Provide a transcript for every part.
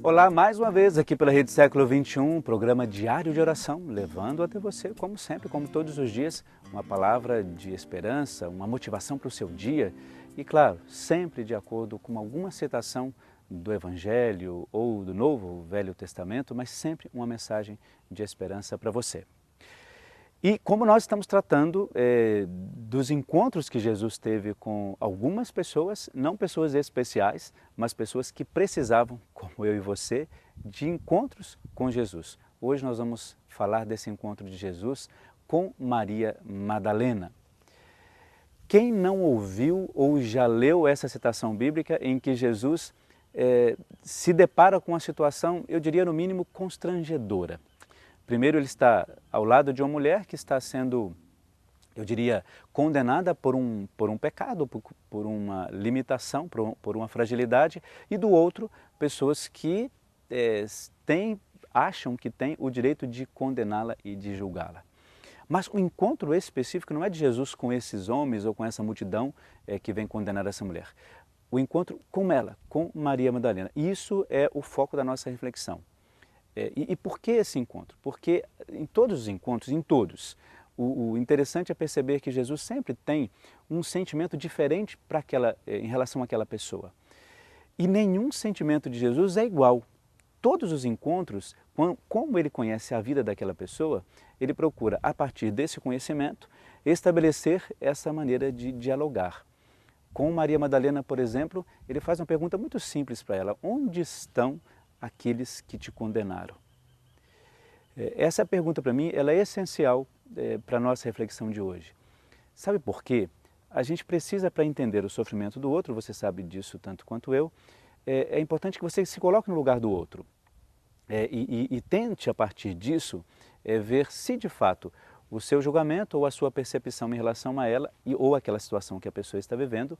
Olá, mais uma vez aqui pela Rede Século XXI, programa diário de oração, levando até você, como sempre, como todos os dias, uma palavra de esperança, uma motivação para o seu dia e, claro, sempre de acordo com alguma citação do Evangelho ou do Novo ou Velho Testamento, mas sempre uma mensagem de esperança para você. E como nós estamos tratando dos encontros que Jesus teve com algumas pessoas, não pessoas especiais, mas pessoas que precisavam, como eu e você, de encontros com Jesus. Hoje nós vamos falar desse encontro de Jesus com Maria Madalena. Quem não ouviu ou já leu essa citação bíblica em que Jesus se depara com uma situação, eu diria no mínimo, constrangedora? Primeiro, ele está ao lado de uma mulher que está sendo, eu diria, condenada por um pecado, por uma limitação, por uma fragilidade, e do outro, pessoas que acham que têm o direito de condená-la e de julgá-la. Mas o encontro específico não é de Jesus com esses homens ou com essa multidão que vem condenar essa mulher. O encontro com ela, com Maria Madalena. Isso é o foco da nossa reflexão. E por que esse encontro? Porque em todos os encontros, em todos, o interessante é perceber que Jesus sempre tem um sentimento diferente em relação àquela pessoa. E nenhum sentimento de Jesus é igual. Todos os encontros, como ele conhece a vida daquela pessoa, ele procura, a partir desse conhecimento, estabelecer essa maneira de dialogar. Com Maria Madalena, por exemplo, ele faz uma pergunta muito simples para ela: onde estão aqueles que te condenaram? Essa pergunta, para mim, ela é essencial para a nossa reflexão de hoje. Sabe por quê? A gente precisa, para entender o sofrimento do outro, você sabe disso tanto quanto eu, é importante que você se coloque no lugar do outro e tente, a partir disso, ver se de fato o seu julgamento ou a sua percepção em relação a ela ou aquela situação que a pessoa está vivendo,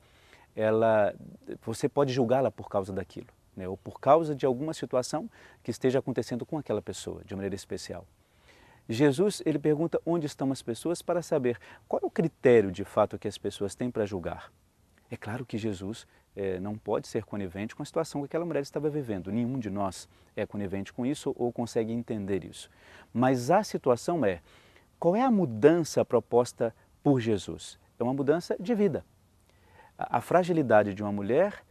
você pode julgá-la por causa daquilo, né? Ou por causa de alguma situação que esteja acontecendo com aquela pessoa, de maneira especial. Jesus, ele pergunta onde estão as pessoas para saber qual é o critério de fato que as pessoas têm para julgar. É claro que Jesus não pode ser conivente com a situação que aquela mulher estava vivendo. Nenhum de nós é conivente com isso ou consegue entender isso. Mas a situação qual é a mudança proposta por Jesus? É uma mudança de vida. A fragilidade de uma mulher,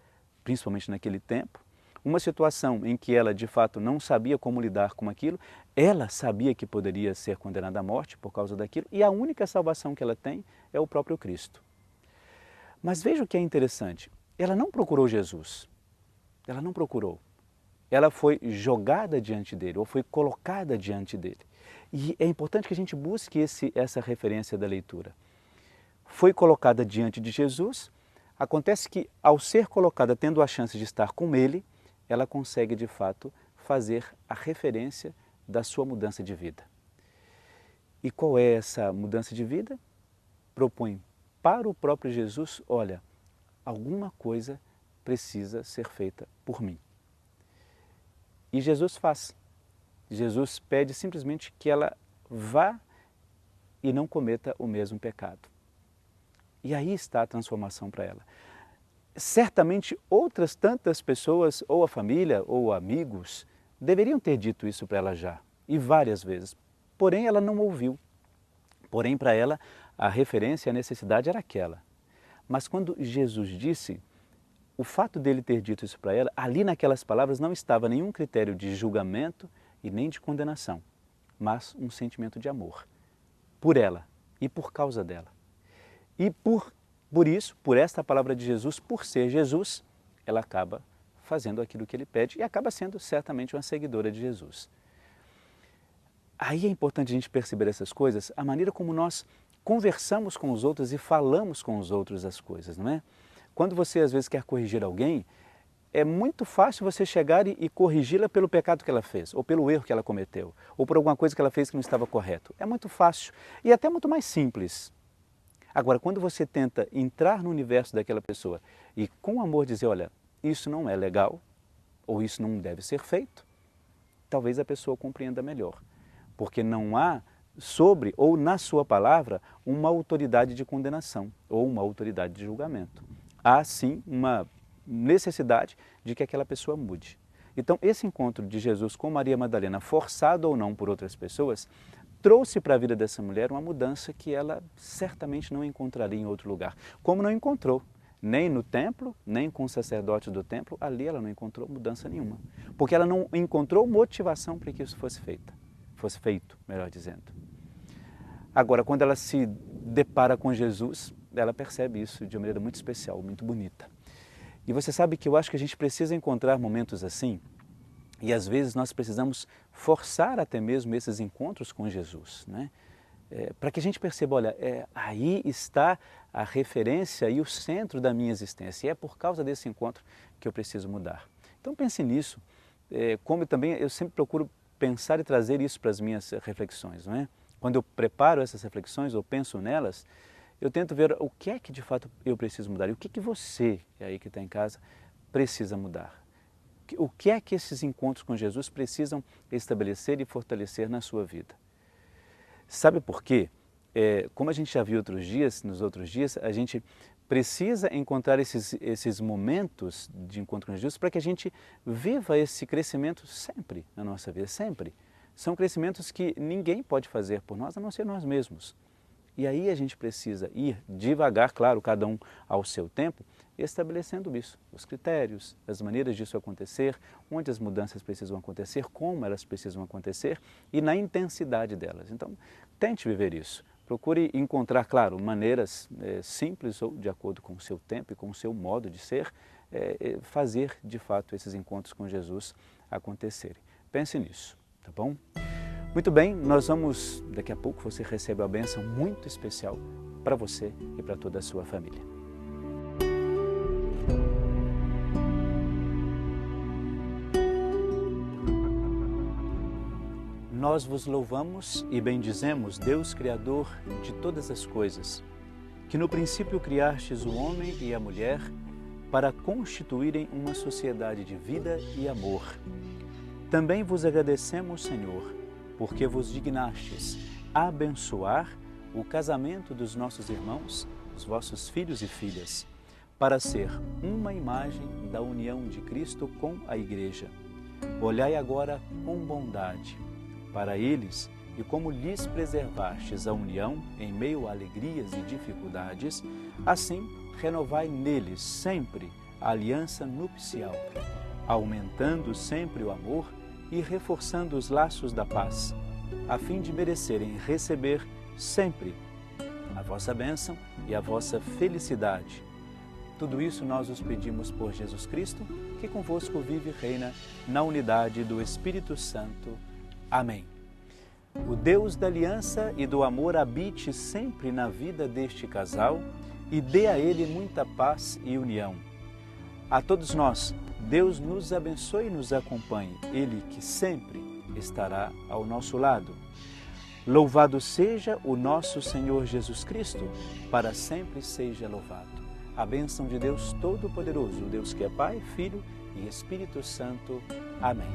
principalmente naquele tempo, uma situação em que ela de fato não sabia como lidar com aquilo, ela sabia que poderia ser condenada à morte por causa daquilo e a única salvação que ela tem é o próprio Cristo. Mas veja o que é interessante, ela não procurou Jesus, ela não procurou, ela foi jogada diante dele ou foi colocada diante dele. E é importante que a gente busque essa referência da leitura. Foi colocada diante de Jesus, acontece que ao ser colocada tendo a chance de estar com ele, ela consegue de fato fazer a referência da sua mudança de vida. E qual é essa mudança de vida? Propõe para o próprio Jesus: olha, alguma coisa precisa ser feita por mim. E Jesus faz. Jesus pede simplesmente que ela vá e não cometa o mesmo pecado. E aí está a transformação para ela. Certamente outras tantas pessoas, ou a família, ou amigos, deveriam ter dito isso para ela já, e várias vezes. Porém, ela não ouviu. Porém, para ela, a referência, a necessidade era aquela. Mas quando Jesus disse, o fato dele ter dito isso para ela, ali naquelas palavras não estava nenhum critério de julgamento e nem de condenação, mas um sentimento de amor por ela e por causa dela. E por isso, por esta palavra de Jesus, por ser Jesus, ela acaba fazendo aquilo que ele pede e acaba sendo certamente uma seguidora de Jesus. Aí é importante a gente perceber essas coisas, a maneira como nós conversamos com os outros e falamos com os outros as coisas, não é? Quando você às vezes quer corrigir alguém, é muito fácil você chegar e corrigi-la pelo pecado que ela fez, ou pelo erro que ela cometeu, ou por alguma coisa que ela fez que não estava correto. É muito fácil e até muito mais simples. Agora, quando você tenta entrar no universo daquela pessoa e com amor dizer, olha, isso não é legal, ou isso não deve ser feito, talvez a pessoa compreenda melhor. Porque não há sobre ou na sua palavra uma autoridade de condenação ou uma autoridade de julgamento. Há sim uma necessidade de que aquela pessoa mude. Então, esse encontro de Jesus com Maria Madalena, forçado ou não por outras pessoas, trouxe para a vida dessa mulher uma mudança que ela certamente não encontraria em outro lugar. Como não encontrou, nem no templo, nem com os sacerdotes do templo, ali ela não encontrou mudança nenhuma. Porque ela não encontrou motivação para que isso fosse feito, melhor dizendo. Agora, quando ela se depara com Jesus, ela percebe isso de uma maneira muito especial, muito bonita. E você sabe que eu acho que a gente precisa encontrar momentos assim, e às vezes nós precisamos forçar até mesmo esses encontros com Jesus, né? Para que a gente perceba, olha, aí está a referência e o centro da minha existência. E é por causa desse encontro que eu preciso mudar. Então pense nisso, como também eu sempre procuro pensar e trazer isso para as minhas reflexões, não é? Quando eu preparo essas reflexões ou penso nelas, eu tento ver o que é que de fato eu preciso mudar e o que que você, aí que está em casa, precisa mudar. O que é que esses encontros com Jesus precisam estabelecer e fortalecer na sua vida? Sabe por quê? Como a gente já viu nos outros dias, a gente precisa encontrar esses momentos de encontro com Jesus para que a gente viva esse crescimento sempre na nossa vida, sempre. São crescimentos que ninguém pode fazer por nós, a não ser nós mesmos. E aí a gente precisa ir devagar, claro, cada um ao seu tempo, estabelecendo isso, os critérios, as maneiras disso acontecer, onde as mudanças precisam acontecer, como elas precisam acontecer e na intensidade delas. Então, tente viver isso. Procure encontrar, claro, maneiras simples ou de acordo com o seu tempo e com o seu modo de ser, fazer de fato esses encontros com Jesus acontecerem. Pense nisso, tá bom? Muito bem, nós vamos, daqui a pouco você recebe uma bênção muito especial para você e para toda a sua família. Nós vos louvamos e bendizemos, Deus Criador de todas as coisas, que no princípio criastes o homem e a mulher para constituírem uma sociedade de vida e amor. Também vos agradecemos, Senhor, porque vos dignastes abençoar o casamento dos nossos irmãos, os vossos filhos e filhas, para ser uma imagem da união de Cristo com a Igreja. Olhai agora com bondade para eles e como lhes preservastes a união em meio a alegrias e dificuldades, assim renovai neles sempre a aliança nupcial, aumentando sempre o amor e reforçando os laços da paz, a fim de merecerem receber sempre a vossa bênção e a vossa felicidade. Tudo isso nós os pedimos por Jesus Cristo, que convosco vive e reina na unidade do Espírito Santo. Amém. O Deus da aliança e do amor habite sempre na vida deste casal e dê a ele muita paz e união. A todos nós, Deus nos abençoe e nos acompanhe, Ele que sempre estará ao nosso lado. Louvado seja o nosso Senhor Jesus Cristo, para sempre seja louvado. A bênção de Deus Todo-Poderoso, Deus que é Pai, Filho e Espírito Santo. Amém.